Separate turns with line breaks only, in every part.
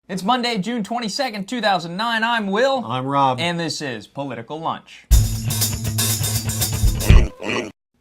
It's Monday, June 22nd, 2009. I'm Will.
I'm Rob.
And this is Political Lunch.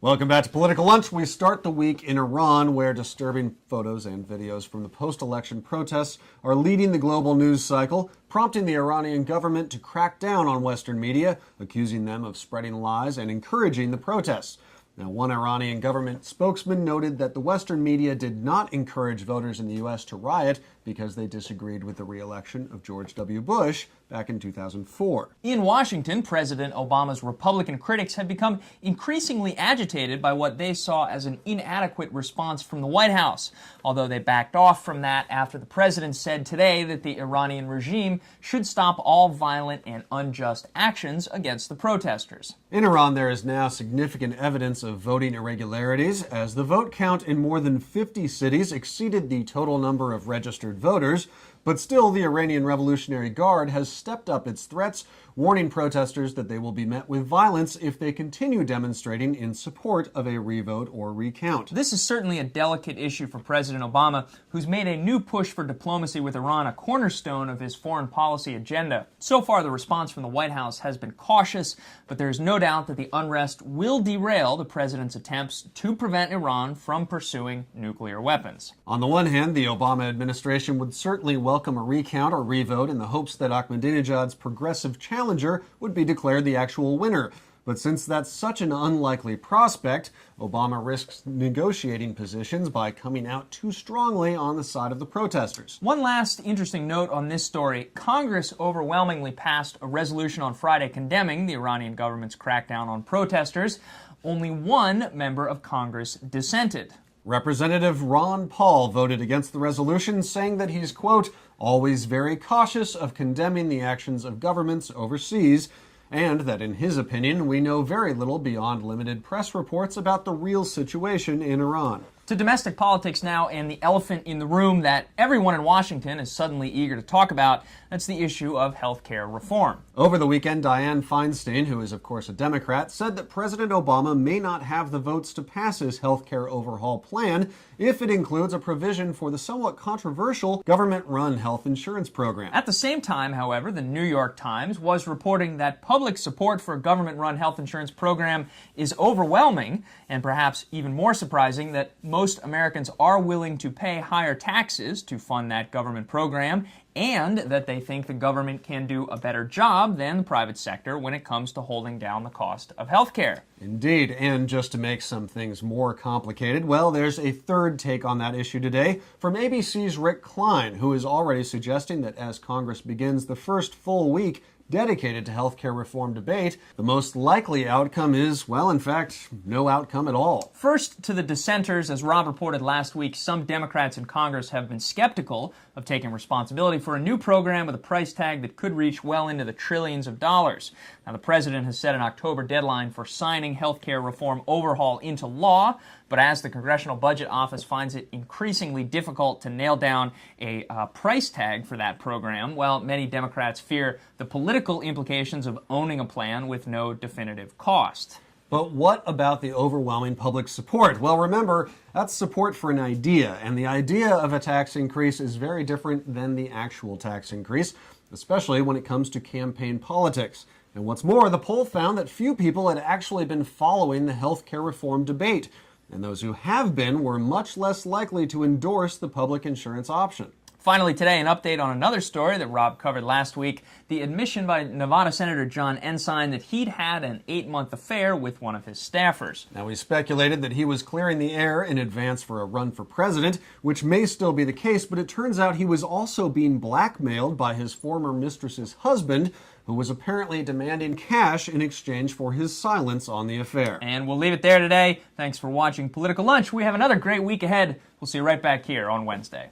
Welcome back to Political Lunch. We start the week in Iran, where disturbing photos and videos from the post-election protests are leading the global news cycle, prompting the Iranian government to crack down on Western media, accusing them of spreading lies and encouraging the protests. Now, one Iranian government spokesman noted that the Western media did not encourage voters in the U.S. to riot because they disagreed with the re-election of George W. Bush back in 2004.
In Washington, President Obama's Republican critics have become increasingly agitated by what they saw as an inadequate response from the White House, although they backed off from that after the president said today that the Iranian regime should stop all violent and unjust actions against the protesters.
In Iran, there is now significant evidence of voting irregularities, as the vote count in more than 50 cities exceeded the total number of registered voters. But still, the Iranian Revolutionary Guard has stepped up its threats, warning protesters that they will be met with violence if they continue demonstrating in support of a revote or recount.
This is certainly a delicate issue for President Obama, who's made a new push for diplomacy with Iran a cornerstone of his foreign policy agenda. So far, the response from the White House has been cautious, but there's no doubt that the unrest will derail the president's attempts to prevent Iran from pursuing nuclear weapons.
On the one hand, the Obama administration would certainly welcome a recount or revote in the hopes that Ahmadinejad's progressive challenger would be declared the actual winner. But since that's such an unlikely prospect, Obama risks negotiating positions by coming out too strongly on the side of the protesters.
One last interesting note on this story. Congress overwhelmingly passed a resolution on Friday condemning the Iranian government's crackdown on protesters. Only one member of Congress dissented.
Representative Ron Paul voted against the resolution, saying that he's, quote, always very cautious of condemning the actions of governments overseas, and that, in his opinion, we know very little beyond limited press reports about the real situation in Iran.
To domestic politics now, and the elephant in the room that everyone in Washington is suddenly eager to talk about. That's the issue of health care reform.
Over the weekend, Dianne Feinstein, who is of course a Democrat, said that President Obama may not have the votes to pass his health care overhaul plan if it includes a provision for the somewhat controversial government-run health insurance program.
At the same time, however, the New York Times was reporting that public support for a government-run health insurance program is overwhelming, and perhaps even more surprising, that most Americans are willing to pay higher taxes to fund that government program, and that they think the government can do a better job than the private sector when it comes to holding down the cost of health care.
Indeed, and just to make some things more complicated, well, there's a third take on that issue today from ABC's Rick Klein, who is already suggesting that as Congress begins the first full week dedicated to health care reform debate, the most likely outcome is, well, in fact, no outcome at all.
First, to the dissenters, as Rob reported last week, some Democrats in Congress have been skeptical of taking responsibility for a new program with a price tag that could reach well into the trillions of dollars. Now, the president has set an October deadline for signing health care reform overhaul into law, but as the Congressional Budget Office finds it increasingly difficult to nail down a price tag for that program, well, many Democrats fear the political implications of owning a plan with no definitive cost.
But what about the overwhelming public support? Well, remember, that's support for an idea, and the idea of a tax increase is very different than the actual tax increase, especially when it comes to campaign politics. And what's more, the poll found that few people had actually been following the health care reform debate, and those who have been were much less likely to endorse the public insurance option.
Finally today, an update on another story that Rob covered last week, the admission by Nevada Senator John Ensign that he'd had an 8-month affair with one of his staffers.
Now, we speculated that he was clearing the air in advance for a run for president, which may still be the case, but it turns out he was also being blackmailed by his former mistress's husband, who was apparently demanding cash in exchange for his silence on the affair.
And we'll leave it there today. Thanks for watching Political Lunch. We have another great week ahead. We'll see you right back here on Wednesday.